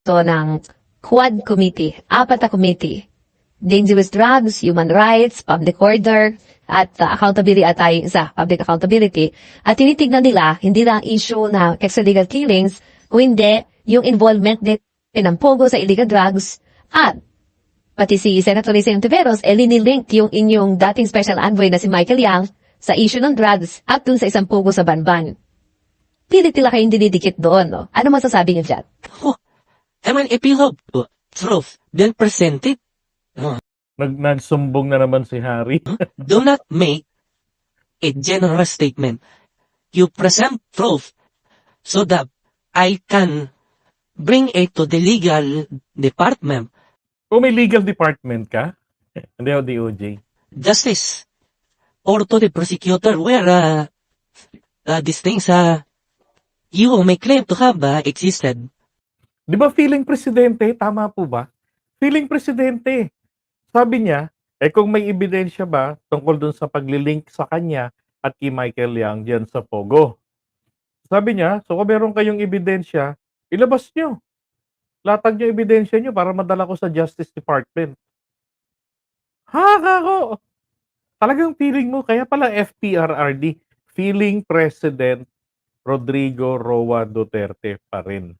ng Quad Committee, 4 na committee. Dangerous drugs, human rights, public order, at accountability at tayo isa, public accountability. At tinitignan nila, hindi lang issue na extralegal killings, kung hindi, yung involvement ng Pogo sa illegal drugs, at pati si Senator Risa Ontiveros, linilink yung inyong dating special envoy na si Michael Yang sa issue ng drugs at dun sa isang Pogo sa Banban. Pilit nila kayong dinidikit doon, no? Ano masasabi niyo dyan? I mean, if you have truth, then present it. Nagsumbong na naman si Harry. Do not make a general statement. You present truth so that I can bring it to the legal department. Kung may legal department ka, hindi ako DOJ. Justice. Or to the prosecutor where these things you may claim to have existed. Di ba feeling presidente? Tama po ba? Feeling presidente. Sabi niya, kung may ebidensya ba tungkol dun sa paglilink sa kanya at kay Michael Yang dyan sa Pogo? Sabi niya, so kung meron kayong ebidensya, ilabas nyo. Latag nyo ebidensya nyo para madala ko sa Justice Department. Kako! Talagang feeling mo, kaya pala FPRRD, feeling President Rodrigo Roa Duterte pa rin.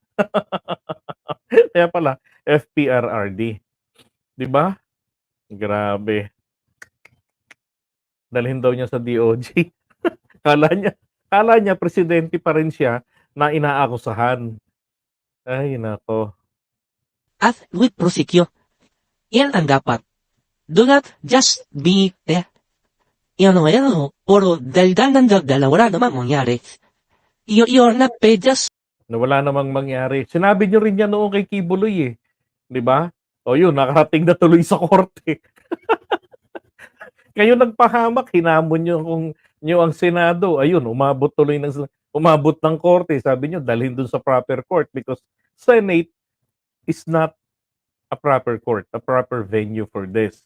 Kaya pala, FPRRD. Di ba? Grabe. Dalhin daw niya sa DOJ. Kala niya presidente pa rin siya na inaakusahan. Ay, nako. At with prosecute, yan ang dapat. Do not just be puro dal-dal-dal-dal, wala namang mangyari. You're not paid just Na wala namang mangyari. Sinabi niyo rin yan noong kay Kibuloy eh. Di ba? O yun, nakarating na tuloy sa korte. Kayo nagpahamak, hinamon nyo ang Senado. Ayun, umabot ng korte. Sabi nyo, dalhin dun sa proper court because Senate is not a proper court, a proper venue for this.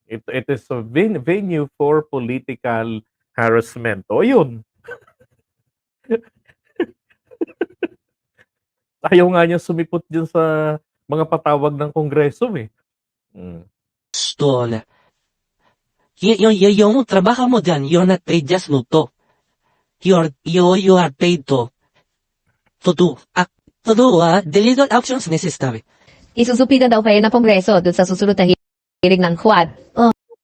It is a venue for political harassment. O yun. Ayaw nga niya sumipot dyan sa mga patawag ng Kongreso eh. stall. Yung trabaho mo dyan, you're not paid just to. You are paid to do the legal actions necessary. Isusupitan daw kayo ng Kongreso dun sa susunod na hearing ng Quad.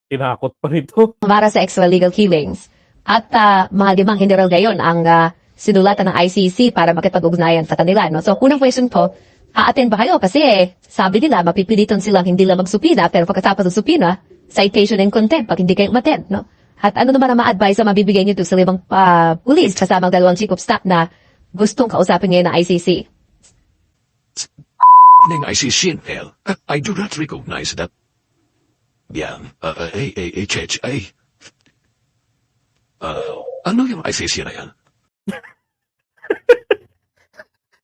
Tinakot pa nito. Para sa extralegal killings. At mga 5 general gayon ang sinulatan ng ICC para makipag-ugnayan sa kanila. No? So, unang question po, a-attend ba kayo? Kasi sabi nila, mapipilitan silang hindi lang magsupina, pero pagkatapos ng supina, citation and contempt pag hindi kayo umattend. No? At ano naman ang ma-advise na mabibigay nyo sa 5 police kasamang 2 chief of staff na gustong kausapin ngayon ng ICC? Ng ICC, Nel, I do not recognize that. Yan, HHI. Ano yung ICC na yan?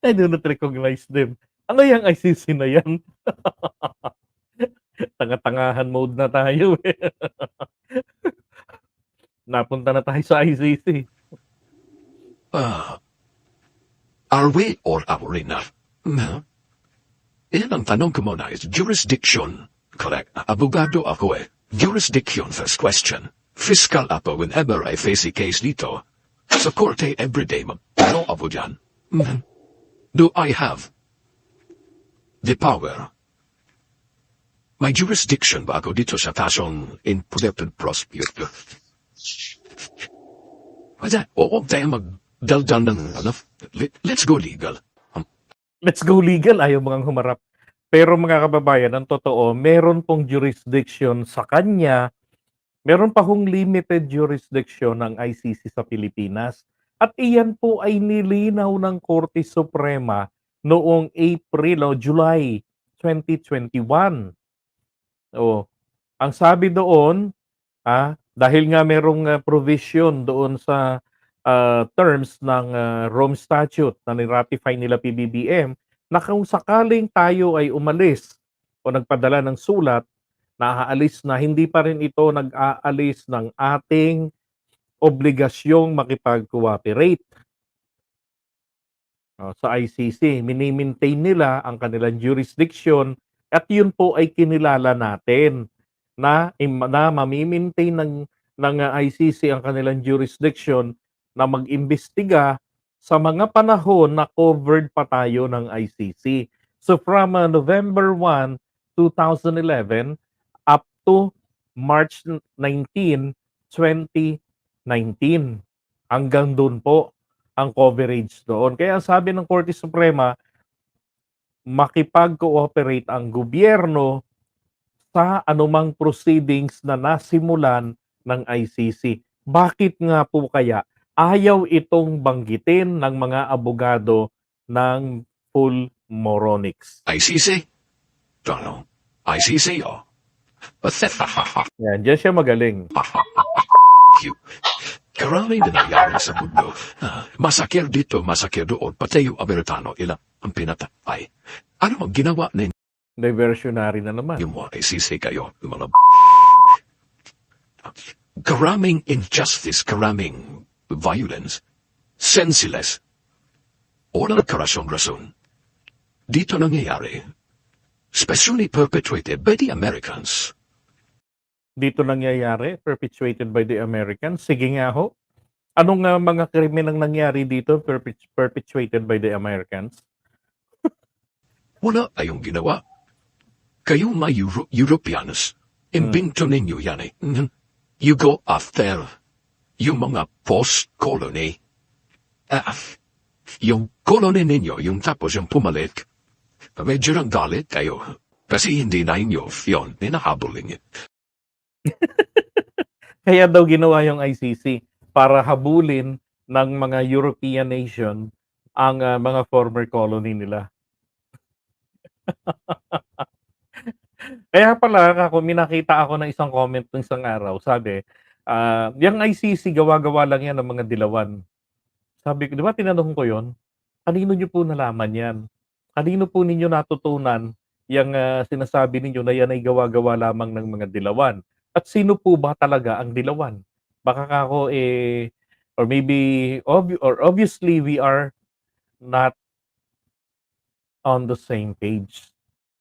I do not recognize them. Ano yung ICC na yan? Tanga-tangahan mode na tayo eh. Napunta na tayo sa ICC. Are we or are we not? Yan ang tanong ko muna is jurisdiction. Correct. Abogado ako eh. Jurisdiction first question. Fiscal ako whenever I face a case dito. Sa korte everyday magpano ako dyan. Do I have the power? May jurisdiction ba ako dito sa kasong imputed prosecutor? Wala. Oo, tayo magdaldal ng ano. Let's go legal. Let's go legal. Ayaw mga humarap. Pero mga kababayan, ang totoo, meron pong jurisdiction sa kanya. Meron pa hong limited jurisdiction ng ICC sa Pilipinas. At iyan po ay nilinaw ng Korte Suprema noong July 2021. Ang sabi doon, dahil nga merong provision doon sa terms ng Rome Statute na niratify nila PBBM, na kung sakaling tayo ay umalis o nagpadala ng sulat na aalis na, hindi pa rin ito nag-aalis ng ating obligasyong makipag-cooperate. sa ICC. Mini-maintain nila ang kanilang jurisdiction at yun po ay kinilala natin na mami-maintain ng ICC ang kanilang jurisdiction na mag-imbestiga sa mga panahon na covered pa tayo ng ICC. So from November 1, 2011 up to March 19, 2019. Hanggang doon po ang coverage doon. Kaya sabi ng Korte Suprema, makipag-cooperate ang gobyerno sa anumang proceedings na nasimulan ng ICC. Bakit nga po kaya ayaw itong banggitin ng mga abogado ng full moronics? ICC? Ano? ICC, oh. Yan, diyan siya magaling. You. Karaming nangyayari sa mundo. Masakir dito, masakir doon. Pati yung Amerikano, ilang ang pinatay. Ano ang ginawa ninyo Diversionary na naman. mga ICC kayo? Mga karaming injustice, karaming violence, senseless. Walang karason-rason. Dito nangyayari. Especially perpetrated by the Americans. Dito nangyayari, perpetuated by the Americans. Sige nga ho. Anong mga krimen ang nangyari dito perpetuated by the Americans? Wala kayong ginawa. Kayo mga Europeans, imbento ninyo yan eh. You go after yung mga post-colony. Yung colony ninyo, yung tapos yung pumalik, medyo nang galit kayo. Kasi hindi na inyo yun, ninahabol ninyo. Kaya daw ginawa yung ICC para habulin ng mga European nation ang mga former colony nila. Kaya pala ako minakita ako ng isang comment ng isang araw, sabi, yung ICC gawa-gawa lang yan ng mga dilawan. Sabi ko, di ba tinanong ko yon? Kanino niyo po nalaman yan? Kanino po ninyo natutunan yung sinasabi ninyo na yan ay gawa-gawa lamang ng mga dilawan? At sino po ba talaga ang dilawan? Baka ako or maybe obviously we are not on the same page.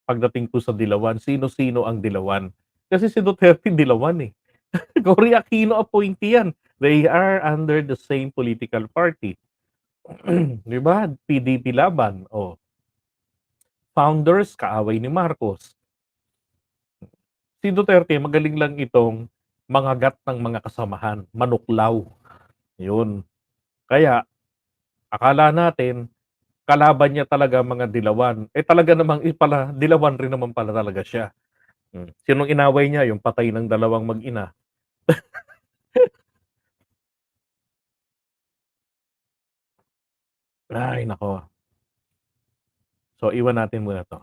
Pagdating po sa dilawan, sino-sino ang dilawan? Kasi si Duterte dilawan eh. Cory Aquino appointee yan. They are under the same political party. Di ba? PDP laban. Oh. Founders, kaaway ni Marcos. Si Duterte, magaling lang itong mangagat ng mga kasamahan. Manuklaw. Yun. Kaya, akala natin, kalaban niya talaga mga dilawan. Talaga namang pala, dilawan rin naman pala talaga siya. Sinong inaway niya? Yung patay ng dalawang mag-ina. Ay, nako. So, iwan natin muna to.